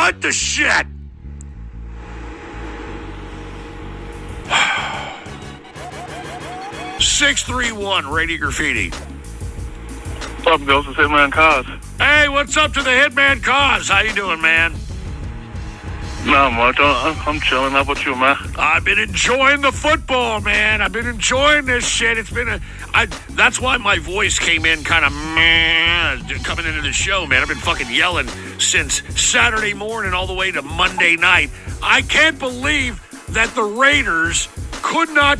What the shit? $631 Radio Graffiti. What's up, Ghost? It's Hitman Cause. Hey, what's up to the Hitman Cause? How you doing, man? Not much. I'm chilling. How about you, man? I've been enjoying the football, man. I've been enjoying this shit. It's been that's why my voice came in kind of coming into the show, man. I've been fucking yelling since Saturday morning all the way to Monday night. I can't believe that the Raiders could not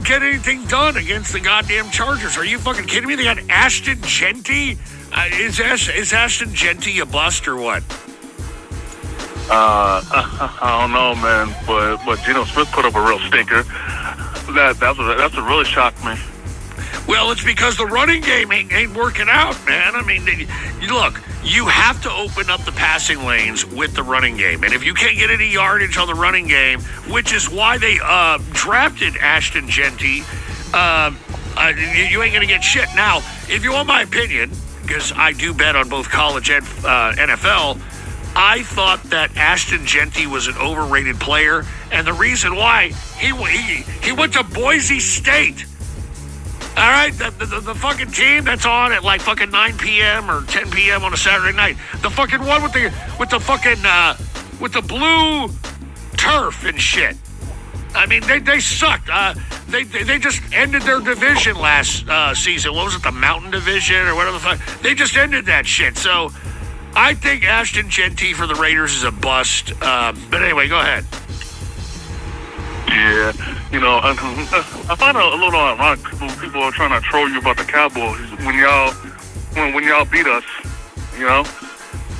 get anything done against the goddamn Chargers. Are you fucking kidding me? They got Ashton Genty. Is Ashton Genty a bust or what? I don't know, man, but Geno Smith put up a real stinker. That's what really shocked me. Well, it's because the running game ain't working out, man. I mean, look, you have to open up the passing lanes with the running game. And if you can't get any yardage on the running game, which is why they drafted Ashton Genty, you ain't going to get shit. Now, if you want my opinion, because I do bet on both college and NFL, I thought that Ashton Genty was an overrated player, and the reason why, he went to Boise State. All right, the fucking team that's on at like fucking 9 p.m. or 10 p.m. on a Saturday night. The fucking one with the blue turf and shit. I mean, they sucked. They just ended their division last season. What was it, the Mountain Division or whatever the fuck? They just ended that shit. So I think Ashton Genty for the Raiders is a bust. But anyway, go ahead. Yeah, I find it a little ironic. People are trying to troll you about the Cowboys when y'all beat us.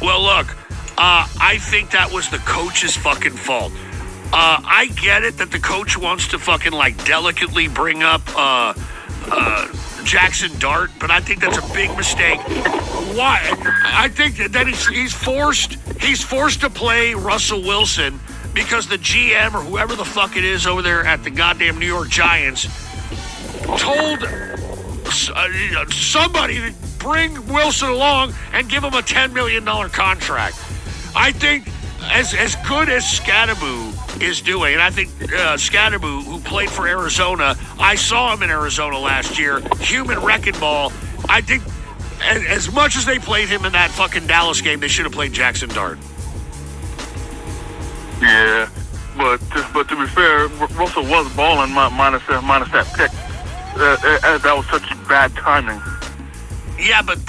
Well, look, I think that was the coach's fucking fault. I get it that the coach wants to fucking like delicately bring up Jackson Dart, but I think that's a big mistake. Why? I think that he's forced to play Russell Wilson because the GM or whoever the fuck it is over there at the goddamn New York Giants told somebody to bring Wilson along and give him a $10 million contract. I think as good as Scadaboo is doing, and I think Scadaboo, who played for Arizona, I saw him in Arizona last year, human wrecking ball. I think as much as they played him in that fucking Dallas game, they should have played Jackson Dart. Yeah, but to be fair, Russell was balling minus that pick. That was such bad timing. Yeah, but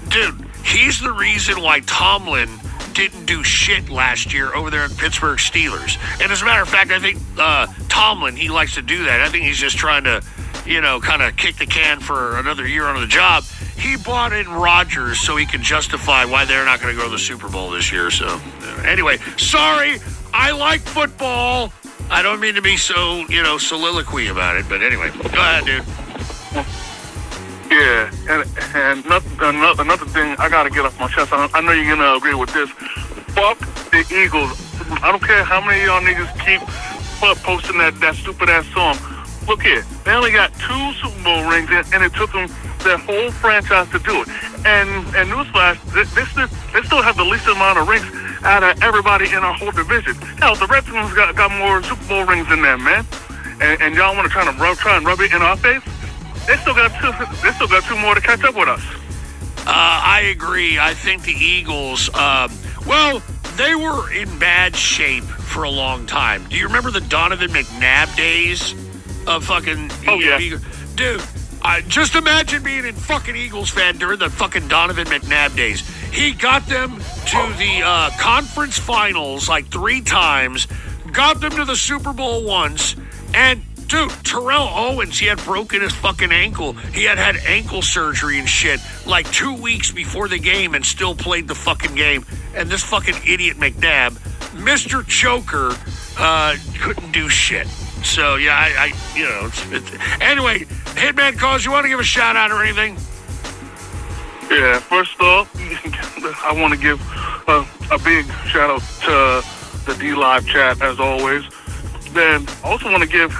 dude, he's the reason why Tomlin didn't do shit last year over there at Pittsburgh Steelers. And as a matter of fact, I think Tomlin, he likes to do that. I think he's just trying to, kind of kick the can for another year on the job. He brought in Rodgers so he can justify why they're not going to go to the Super Bowl this year. So, anyway, sorry, I like football. I don't mean to be so, soliloquy about it. But anyway, go ahead, dude. Yeah, and another thing I got to get off my chest. I know you're going to agree with this. Fuck the Eagles. I don't care how many of y'all niggas keep posting that stupid-ass song. Look here, they only got 2 Super Bowl rings, and it took them their whole franchise to do it. And newsflash, they still have the least amount of rings out of everybody in our whole division. Hell, the Redskins got more Super Bowl rings than them, man. And y'all want to try and rub it in our face? They still got 2 more to catch up with us. I agree. I think the Eagles, they were in bad shape for a long time. Do you remember the Donovan McNabb days of fucking... Oh, yeah. Dude, just imagine being in fucking Eagles fan during the fucking Donovan McNabb days. He got them to the conference finals like 3 times, got them to the Super Bowl once, and... Dude, Terrell Owens, he had broken his fucking ankle. He had ankle surgery and shit like 2 weeks before the game and still played the fucking game. And this fucking idiot McNabb, Mr. Choker, couldn't do shit. So, yeah, anyway, Hitman Cause, you want to give a shout out or anything? Yeah, first off, I want to give a big shout out to the D-Live chat, as always. Then I also want to give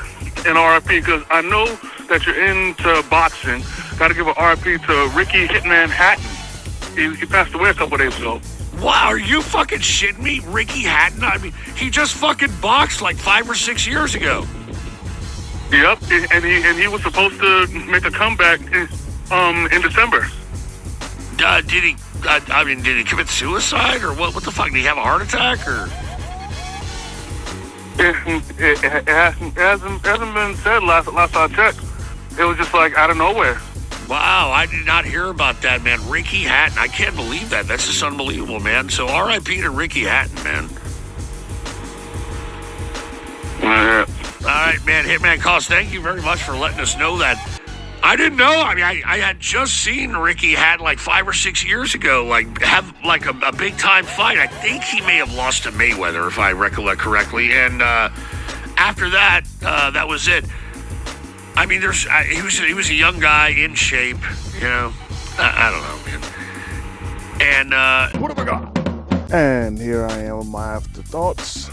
an RIP because I know that you're into boxing. Got to give an RIP to Ricky Hitman Hatton. He passed away a couple days ago. Wow, are you fucking shitting me? Ricky Hatton? I mean, he just fucking boxed like 5 or 6 years ago. Yep, and he was supposed to make a comeback in December. Did he? Did he commit suicide or what? What the fuck? Did he have a heart attack or? It hasn't been said last I checked. It was just like out of nowhere. Wow, I did not hear about that, man. Ricky Hatton. I can't believe that. That's just unbelievable, man. So R.I.P. to Ricky Hatton, man. Yeah. All right, man. Hitman Cause, thank you very much for letting us know that. I didn't know. I mean, I had just seen Ricky Hatton like 5 or 6 years ago, like have like a big time fight. I think he may have lost to Mayweather, if I recollect correctly. And after that, that was it. I mean, he was a young guy in shape, you know. I don't know, man. And what have I got? And here I am with my afterthoughts.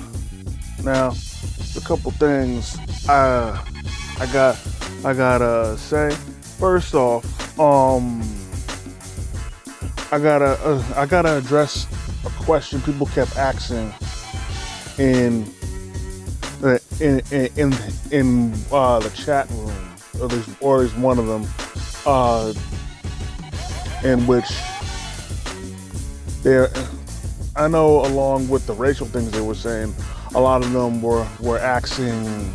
Now, a couple things I gotta say. First off, I gotta address a question people kept asking in the chat room, or at least one of them, in which I know, along with the racial things they were saying, a lot of them were asking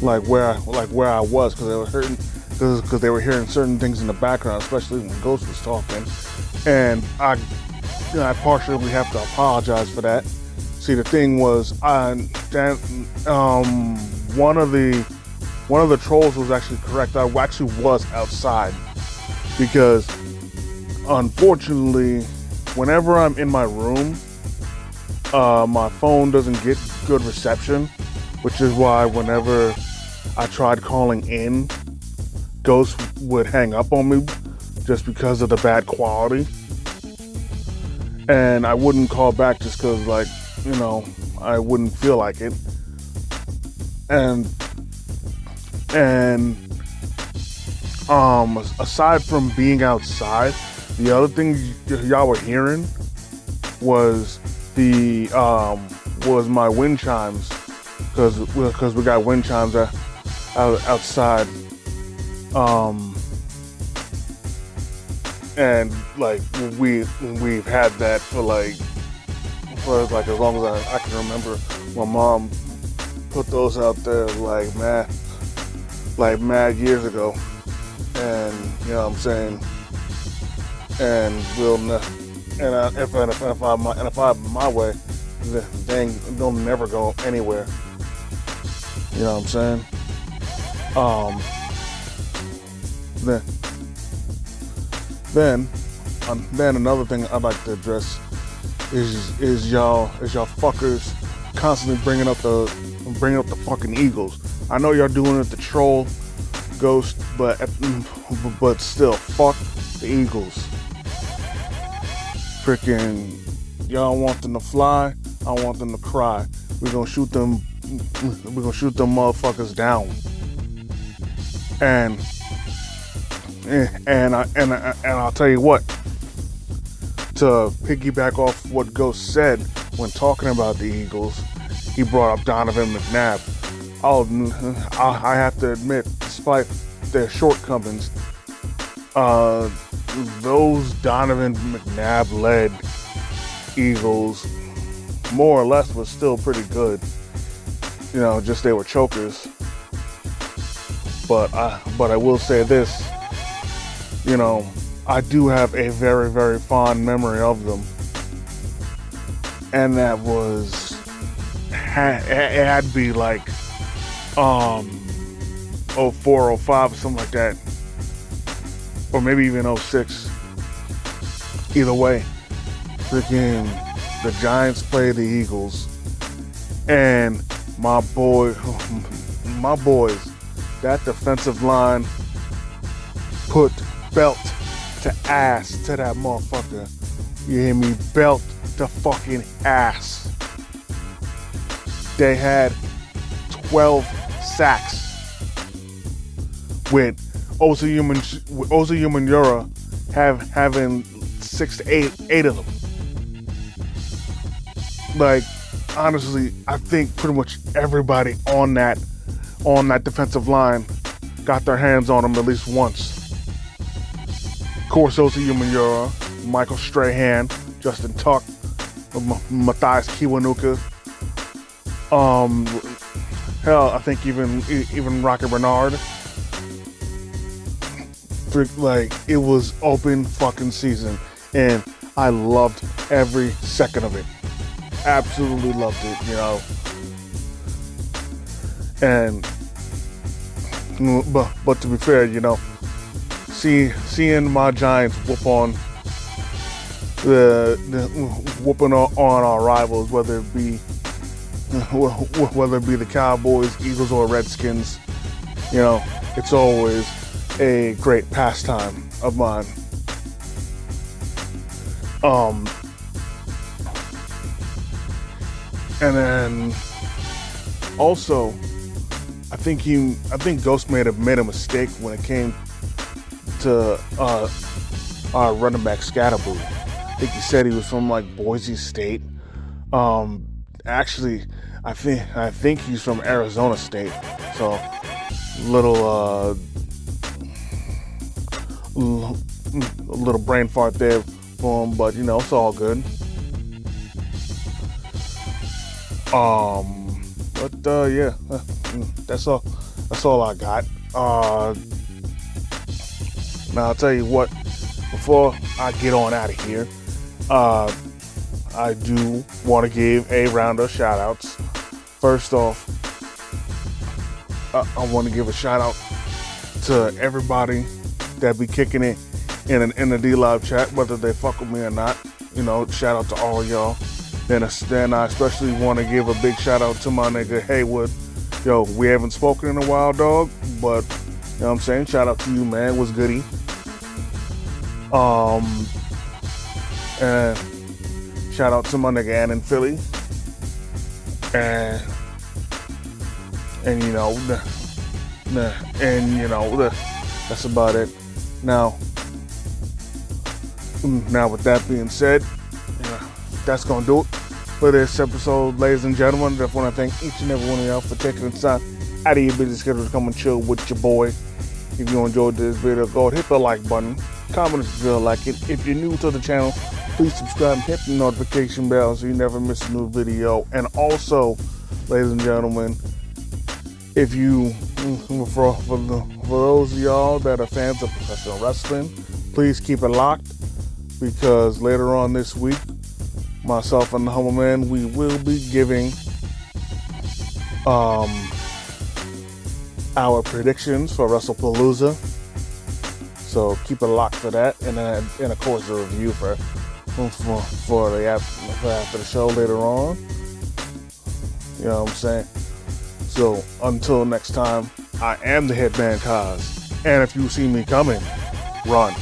like where I was, because they were hearing certain things in the background, especially when Ghost was talking, and I partially have to apologize for that. See, the thing was, one of the trolls was actually correct. I actually was outside, because unfortunately, whenever I'm in my room, my phone doesn't get good reception, which is why whenever I tried calling in, Ghost would hang up on me just because of the bad quality. And I wouldn't call back just because, like, you know, I wouldn't feel like it. And aside from being outside, the other thing y'all were hearing was was my wind chimes, because we got wind chimes outside, and like we've had that for as long as I can remember. My mom put those out there like mad years ago, and you know what I'm saying. And if I'm my way, they'll never go anywhere. You know what I'm saying? Then another thing I'd like to address is y'all fuckers constantly bringing up the fucking Eagles. I know y'all doing it to troll Ghost, but still, fuck the Eagles. Freaking, y'all want them to fly, I want them to cry. We're gonna shoot them motherfuckers down. And I'll tell you what, to piggyback off what Ghost said when talking about the Eagles, he brought up Donovan McNabb. I have to admit, despite their shortcomings, those Donovan McNabb-led Eagles, more or less, was still pretty good. You know, just they were chokers. But I will say this, you know, I do have a very, very fond memory of them, and that was it had to be like 04, 05, or something like that. Or maybe even 06. Either way, freaking the Giants play the Eagles, and my boys, that defensive line put belt to ass to that motherfucker. You hear me? Belt to fucking ass. They had 12 sacks with Osa Umenyiora having 6 to 8 of them. Like, honestly, I think pretty much everybody on that defensive line got their hands on them at least once. Corso Umenyiora, Michael Strahan, Justin Tuck, Matthias Kiwanuka. Hell, I think even Rocky Bernard. Like, it was open fucking season, and I loved every second of it. Absolutely loved it, you know. And but to be fair, you know, seeing my Giants whooping on our rivals, whether it be the Cowboys, Eagles, or Redskins, you know, it's always a great pastime of mine. And then also, I think Ghost made a mistake when it came to our running back Scatterboo. I think he said he was from like Boise State. Actually, I think he's from Arizona State. So little brain fart there for him, but you know, it's all good. But yeah, that's all I got. Now I'll tell you what, before I get on out of here, I do want to give a round of shout outs. First off, I want to give a shout out to everybody that be kicking it in the D-Live chat, whether they fuck with me or not. You know, shout out to all y'all. Then I especially want to give a big shout out to my nigga Haywood. Yo, we haven't spoken in a while, dog, but you know what I'm saying? Shout out to you, man. What's goody? And shout out to my nigga Ann in Philly. And you know, that's about it. Now with that being said, that's gonna do it for this episode, ladies and gentlemen. I just want to thank each and every one of y'all for taking the time out of your busy schedule to come and chill with your boy. If you enjoyed this video, go ahead, hit the like button, comment if you feel like it. If you're new to the channel, please subscribe and hit the notification bell so you never miss a new video. And also, ladies and gentlemen, if you, for those of y'all that are fans of professional wrestling, please keep it locked, because later on this week, myself and the Humble Man, we will be giving our predictions for WrestlePalooza. So keep it locked for that, and of course the review for after the show later on. You know what I'm saying? So until next time, I am the Headman Kaz, and if you see me coming, run.